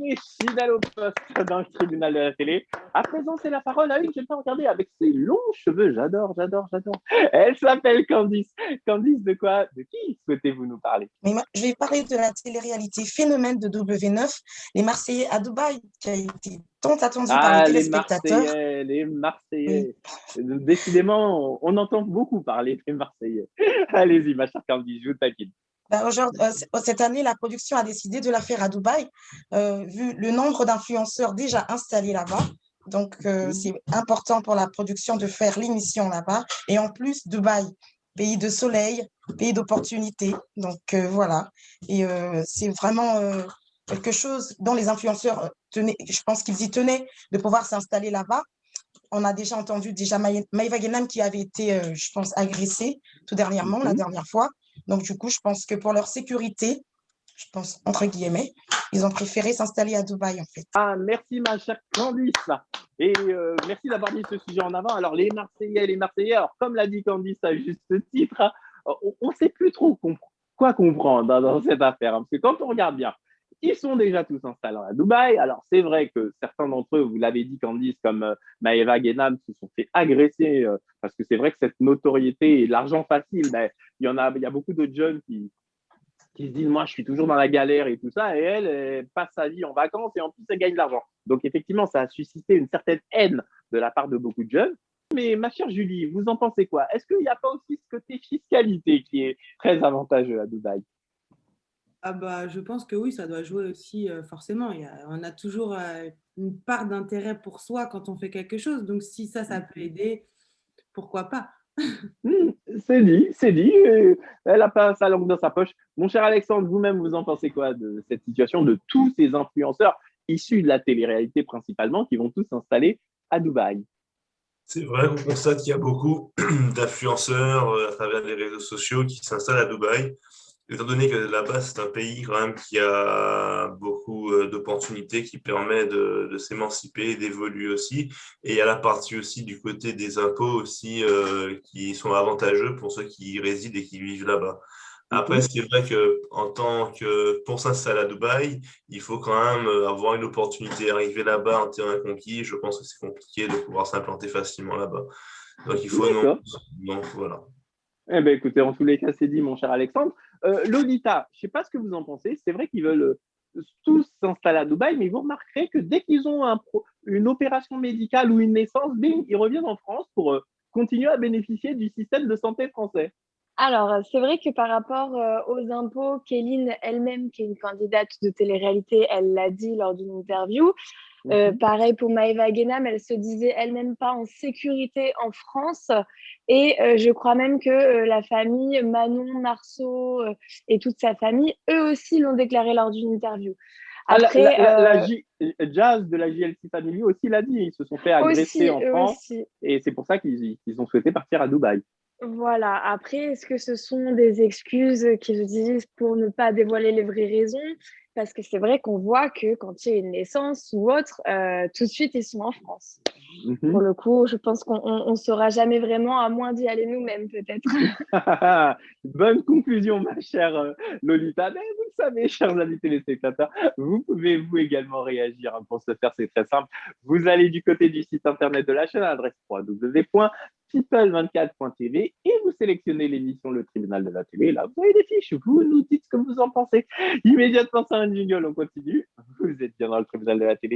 restez fidèles au poste dans le tribunal de la télé. À présent, c'est la parole à une, je vais pas regarder, avec ses longs cheveux. J'adore, j'adore, j'adore. Elle s'appelle Candice. Candice, de quoi, de qui souhaitez-vous nous parler? Mais moi, je vais parler de la télé-réalité Phénomène de W9, les Marseillais à Dubaï, qui a été tant attendu par les Ah, téléspectateurs. Les Oui. Marseillais. Décidément, on entend beaucoup parler des Marseillais. Allez-y, ma chère Candice, je vous taquine. Ben, cette année, la production a décidé de la faire à Dubaï, vu le nombre d'influenceurs déjà installés là-bas. Donc, c'est important pour la production de faire l'émission là-bas. Et en plus, Dubaï, pays de soleil, pays d'opportunités. Donc, voilà. Et c'est vraiment quelque chose dont les influenceurs tenaient, je pense qu'ils y tenaient, de pouvoir s'installer là-bas. On a déjà entendu Maïva Guénam qui avait été, je pense, agressée tout dernièrement, la Mhm. dernière fois. Donc, du coup, je pense que pour leur sécurité, je pense, entre guillemets, ils ont préféré s'installer à Dubaï, en fait. Ah, merci ma chère Candice. Et merci d'avoir mis ce sujet en avant. Alors, les Marseillais, les Marseillais, alors comme l'a dit Candice à juste titre, hein, on ne sait plus trop quoi comprendre dans cette affaire. Hein, parce que quand on regarde bien, ils sont déjà tous installés à Dubaï. Alors, c'est vrai que certains d'entre eux, vous l'avez dit Candice, comme Maëva Guénam, se sont fait agresser. Parce que c'est vrai que cette notoriété et l'argent facile, ben, il y a beaucoup de jeunes qui se disent, moi, je suis toujours dans la galère et tout ça, et elle passe sa vie en vacances et en plus, elle gagne de l'argent. Donc, effectivement, ça a suscité une certaine haine de la part de beaucoup de jeunes. Mais ma chère Julie, vous en pensez quoi? Est-ce qu'il n'y a pas aussi ce côté fiscalité qui est très avantageux à Dubaï? Ah bah, je pense que oui, ça doit jouer aussi forcément. On a toujours une part d'intérêt pour soi quand on fait quelque chose. Donc si ça peut aider, pourquoi pas? Hmm, c'est dit, c'est dit. Elle n'a pas sa langue dans sa poche. Mon cher Alexandre, vous-même, vous en pensez quoi de cette situation de tous ces influenceurs issus de la télé-réalité principalement qui vont tous s'installer à Dubaï? C'est vrai qu'on constate qu'il y a beaucoup d'influenceurs à travers les réseaux sociaux qui s'installent à Dubaï. Étant donné que là-bas, c'est un pays quand même qui a beaucoup d'opportunités, qui permet de s'émanciper, d'évoluer aussi. Et il y a la partie aussi du côté des impôts aussi qui sont avantageux pour ceux qui y résident et qui vivent là-bas. Après, Mhm. c'est vrai que en tant que pour s'installer à Dubaï, il faut quand même avoir une opportunité. Arriver là-bas en terrain conquis, je pense que c'est compliqué de pouvoir s'implanter facilement là-bas. Donc il faut non, D'accord. non, voilà. Eh bien, écoutez, en tous les cas, c'est dit, mon cher Alexandre. Lolita, je ne sais pas ce que vous en pensez. C'est vrai qu'ils veulent tous s'installer à Dubaï, mais vous remarquerez que dès qu'ils ont une opération médicale ou une naissance, bing, ils reviennent en France pour continuer à bénéficier du système de santé français. Alors, c'est vrai que par rapport aux impôts, Kéline elle-même, qui est une candidate de télé-réalité, elle l'a dit lors d'une interview. Pareil pour Maëva Guénam, elle se disait elle-même pas en sécurité en France. Et je crois même que la famille, Manon, Marceau et toute sa famille, eux aussi l'ont déclaré lors d'une interview. Ah, Après, Jazz de la JLC Family aussi l'a dit. Ils se sont fait agresser aussi, en eux France aussi. et c'est pour ça qu'ils ont souhaité partir à Dubaï. Voilà. Après, est-ce que ce sont des excuses qu'ils utilisent pour ne pas dévoiler les vraies raisons? Parce que c'est vrai qu'on voit que quand il y a une naissance ou autre, tout de suite, ils sont en France. Pour Mhm. le coup, je pense qu'on ne saura jamais vraiment, à moins d'y aller nous-mêmes, peut-être. Bonne conclusion, ma chère Lolita. Mais vous le savez, chers amis téléspectateurs, vous pouvez vous également réagir. Hein. Pour ce faire, c'est très simple. Vous allez du côté du site internet de la chaîne, adresse www.people24.tv et vous sélectionnez l'émission Le Tribunal de la télé. Là, vous avez des fiches. Vous nous dites ce que vous en pensez. Immédiatement, c'est un jingle, on continue. Vous êtes bien dans le Tribunal de la télé.